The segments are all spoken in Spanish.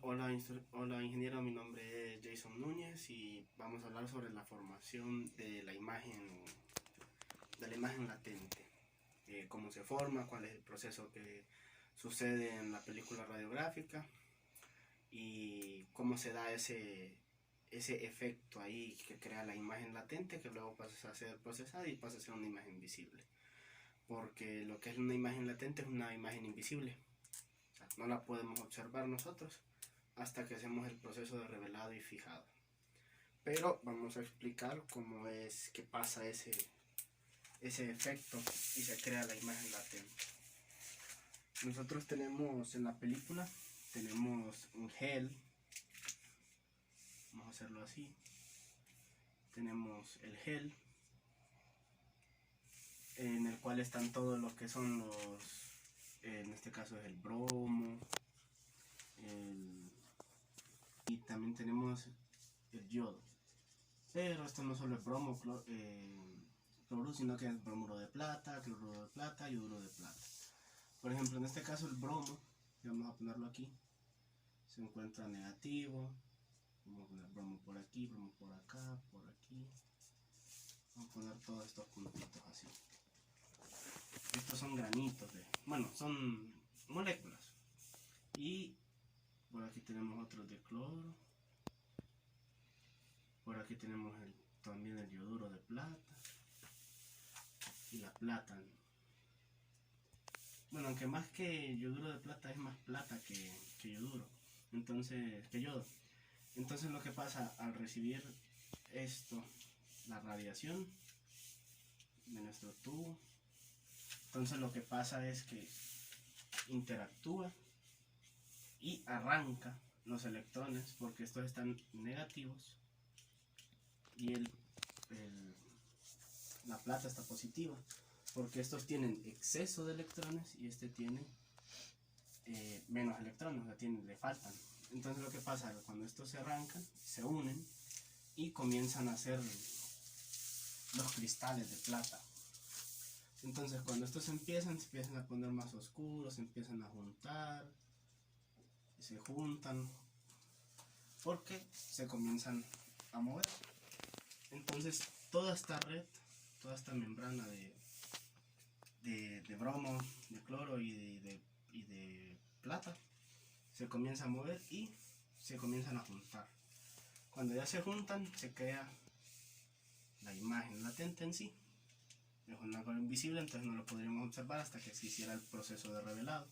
Hola ingeniero, mi nombre es Jason Núñez y vamos a hablar sobre la formación de la imagen latente. Cómo se forma, cuál es el proceso que sucede en la película radiográfica y cómo se da ese efecto ahí que crea la imagen latente que luego pasa a ser procesada y pasa a ser una imagen visible. Porque lo que es una imagen latente es una imagen invisible. O sea, no la podemos observar nosotros hasta que hacemos el proceso de revelado y fijado. Pero vamos a explicar cómo es que pasa ese efecto y se crea la imagen latente. Nosotros tenemos en la película, tenemos un gel, vamos a hacerlo así, tenemos el gel en el cual están todos los que son en este caso es el bromo, y también tenemos el yodo. Pero esto no solo es bromo, cloruro, sino que es bromuro de plata, cloruro de plata, yoduro de plata. Por ejemplo, en este caso el bromo, vamos a ponerlo aquí, se encuentra negativo. Vamos a poner bromo por aquí, bromo por acá, por aquí. Vamos a poner todos estos puntitos así. Estos son granitos bueno, son moléculas. Y por aquí tenemos otros de cloro. Por aquí tenemos también el yoduro de plata y la plata. Bueno, aunque más que yoduro de plata es más plata que yoduro, entonces que yodo. Entonces lo que pasa al recibir esto, la radiación de nuestro tubo, entonces lo que pasa es que interactúa y arranca los electrones porque estos están negativos y la plata está positiva porque estos tienen exceso de electrones y este tiene menos electrones, o sea, le faltan. Entonces lo que pasa es que cuando estos se arrancan, se unen y comienzan a hacer los cristales de plata. Entonces cuando estos se empiezan a poner más oscuros, se empiezan a juntar, se juntan porque se comienzan a mover. Entonces toda esta red, toda esta membrana de bromo, de cloro y de plata se comienza a mover y se comienzan a juntar. Cuando ya se juntan, se crea la imagen latente en sí. Es un ángulo invisible, entonces no lo podríamos observar hasta que se hiciera el proceso de revelado.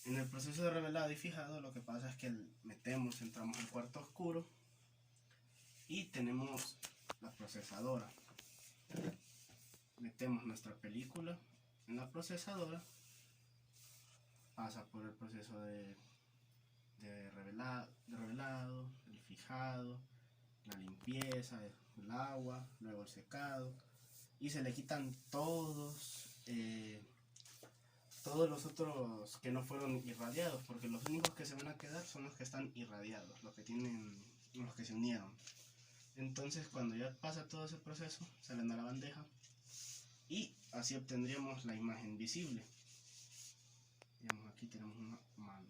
En el proceso de revelado y fijado, lo que pasa es que entramos al cuarto oscuro y tenemos la procesadora. Metemos nuestra película en la procesadora, pasa por el proceso de revelado, el fijado, la limpieza, el agua, luego el secado, y se le quitan todos los otros que no fueron irradiados, porque los únicos que se van a quedar son los que están irradiados, los que se unieron. Entonces cuando ya pasa todo ese proceso, salen a la bandeja y así obtendríamos la imagen visible. Digamos, aquí tenemos una mano,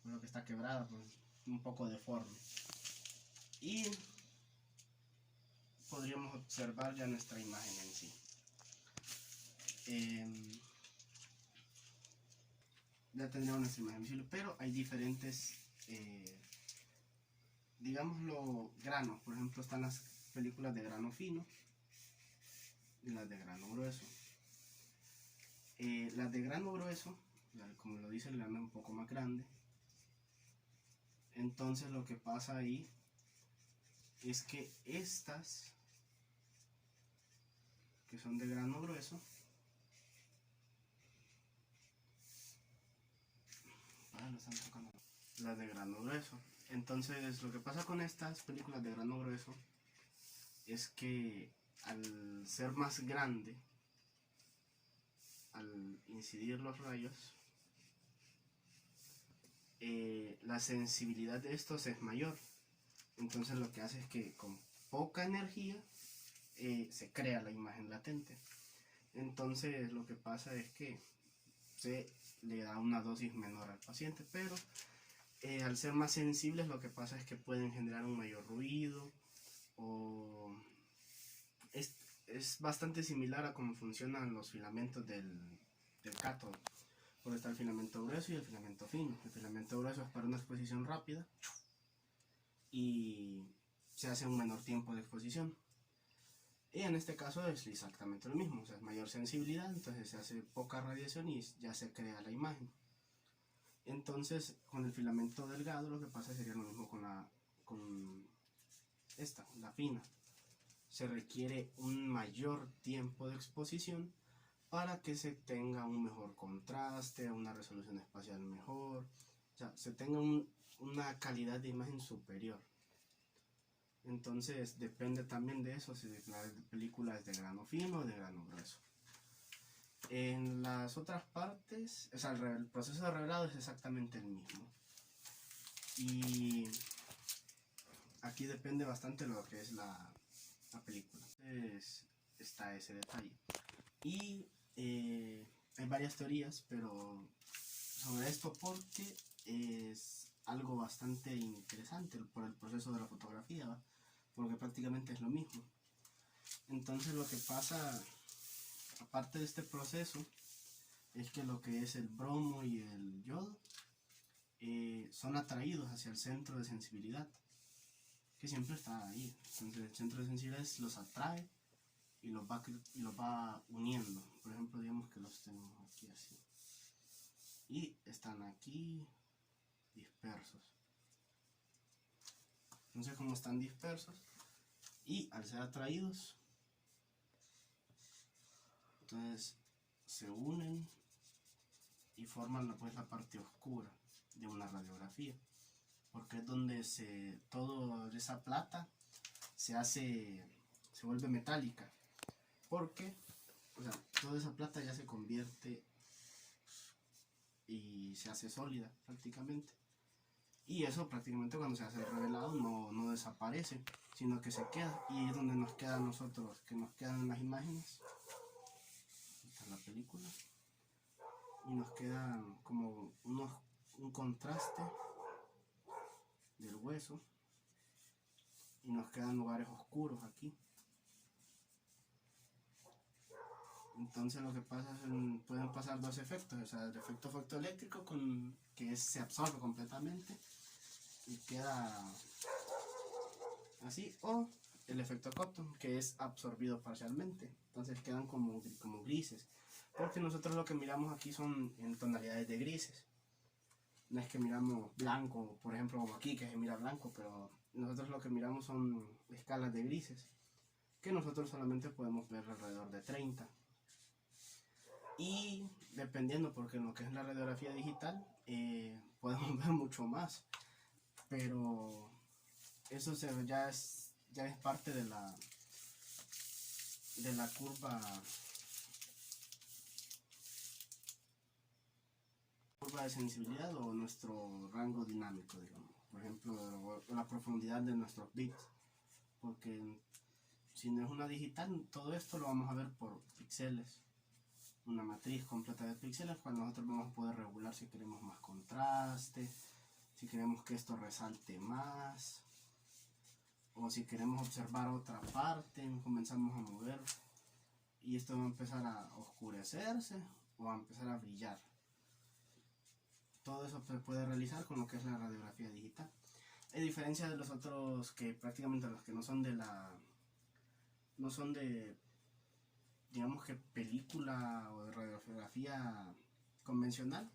bueno, que está quebrada, pues, un poco deforme, y podríamos observar ya nuestra imagen en sí. Ya tendríamos nuestra imagen visible, pero hay diferentes, digámoslo, granos. Por ejemplo, están las películas de grano fino y las de grano grueso. Las de grano grueso, como lo dice, el grano es un poco más grande. Entonces lo que pasa ahí es que estas, que son de grano grueso, las de grano grueso. Entonces lo que pasa con estas películas de grano grueso es que al ser más grande, al incidir los rayos, la sensibilidad de estos es mayor. Entonces lo que hace es que con poca energía se crea la imagen latente. Entonces lo que pasa es que se le da una dosis menor al paciente, pero al ser más sensibles lo que pasa es que pueden generar un mayor ruido o es bastante similar a cómo funcionan los filamentos del cátodo, porque está el filamento grueso y el filamento fino. El filamento grueso es para una exposición rápida y se hace un menor tiempo de exposición. Y en este caso es exactamente lo mismo, o sea, es mayor sensibilidad, entonces se hace poca radiación y ya se crea la imagen. Entonces, con el filamento delgado lo que pasa sería lo mismo con la fina. Se requiere un mayor tiempo de exposición para que se tenga un mejor contraste, una resolución espacial mejor, o sea, se tenga una calidad de imagen superior. Entonces depende también de eso, si la película es de grano fino o de grano grueso. En las otras partes, o sea, el proceso de revelado es exactamente el mismo. Y aquí depende bastante de lo que es la película. Entonces está ese detalle. Y hay varias teorías, pero sobre esto porque es algo bastante interesante por el proceso de la fotografía, ¿va? Porque prácticamente es lo mismo. Entonces lo que pasa, aparte de este proceso, es que lo que es el bromo y el yodo son atraídos hacia el centro de sensibilidad, que siempre está ahí. Entonces el centro de sensibilidad los atrae y los va uniendo. Por ejemplo, digamos que los tenemos aquí así. Y están aquí dispersos. Entonces, como están dispersos y al ser atraídos, entonces se unen y forman pues la parte oscura de una radiografía, porque es donde toda esa plata se vuelve metálica, porque o sea, toda esa plata ya se convierte y se hace sólida prácticamente. Y eso prácticamente cuando se hace el revelado no desaparece, sino que se queda. Y es donde nos queda a nosotros, que nos quedan en las imágenes. Esta es la película. Y nos queda como un contraste del hueso. Y nos quedan lugares oscuros aquí. Entonces lo que pasa es que pueden pasar dos efectos. O sea, el efecto fotoeléctrico que se absorbe completamente y queda así, o el efecto Cotton, que es absorbido parcialmente, entonces quedan como grises, porque nosotros lo que miramos aquí son en tonalidades de grises, no es que miramos blanco, por ejemplo como aquí que se mira blanco, pero nosotros lo que miramos son escalas de grises, que nosotros solamente podemos ver alrededor de 30, y dependiendo, porque en lo que es la radiografía digital podemos ver mucho más, pero eso ya es parte de la curva de sensibilidad o nuestro rango dinámico, digamos. Por ejemplo, la profundidad de nuestros bits, porque si no es una digital, todo esto lo vamos a ver por píxeles, una matriz completa de píxeles, cual nosotros vamos a poder regular si queremos más contraste, si queremos que esto resalte más, o si queremos observar otra parte, comenzamos a mover y esto va a empezar a oscurecerse o a empezar a brillar. Todo eso se puede realizar con lo que es la radiografía digital. A diferencia de los otros, que prácticamente los que no son de digamos que película o de radiografía convencional,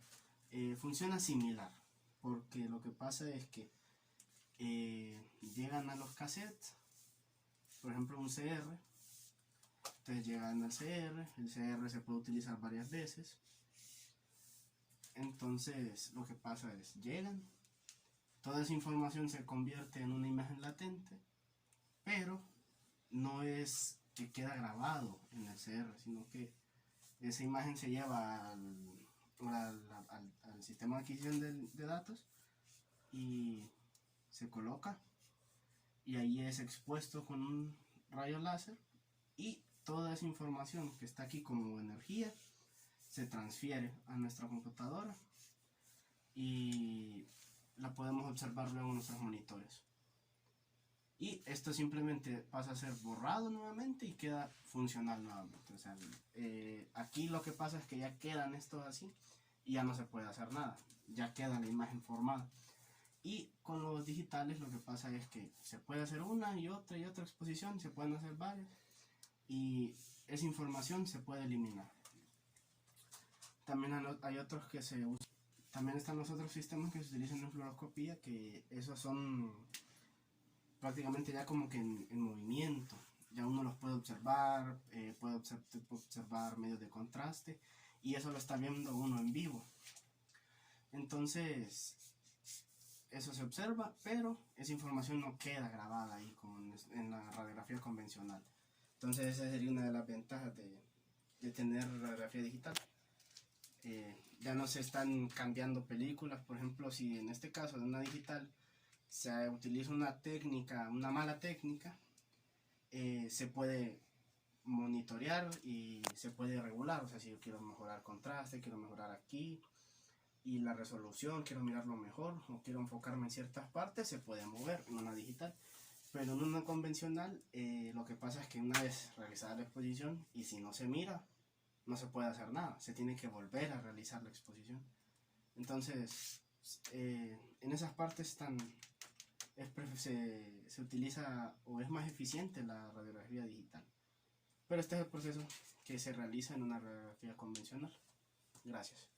funciona similar, porque lo que pasa es que llegan a los cassettes, por ejemplo un CR, entonces llegan al CR, el CR se puede utilizar varias veces, entonces lo que pasa es, llegan, toda esa información se convierte en una imagen latente, pero no es que queda grabado en el CR, sino que esa imagen se lleva al sistema de adquisición de datos y se coloca y ahí es expuesto con un rayo láser y toda esa información que está aquí como energía se transfiere a nuestra computadora y la podemos observar luego en nuestros monitores. Y esto simplemente pasa a ser borrado nuevamente y queda funcional nuevamente. O sea, aquí lo que pasa es que ya quedan estos así y ya no se puede hacer nada. Ya queda la imagen formada. Y con los digitales lo que pasa es que se puede hacer una y otra exposición, se pueden hacer varias y esa información se puede eliminar. También hay otros que se usan. También están los otros sistemas que se utilizan en fluoroscopía, que esos son prácticamente ya como que en movimiento. Ya uno los puede observar, puede observar medios de contraste y eso lo está viendo uno en vivo. Entonces, eso se observa, pero esa información no queda grabada ahí como en la radiografía convencional. Entonces, esa sería una de las ventajas de tener radiografía digital. Ya no se están cambiando películas, por ejemplo, si en este caso de una digital se utiliza una técnica, una mala técnica, se puede monitorear y se puede regular. O sea, si yo quiero mejorar contraste, quiero mejorar aquí y la resolución, quiero mirarlo mejor o quiero enfocarme en ciertas partes, se puede mover en una digital. Pero en una convencional lo que pasa es que una vez realizada la exposición y si no se mira, no se puede hacer nada, se tiene que volver a realizar la exposición. Entonces, en esas partes se utiliza o es más eficiente la radiografía digital. Pero este es el proceso que se realiza en una radiografía convencional. Gracias.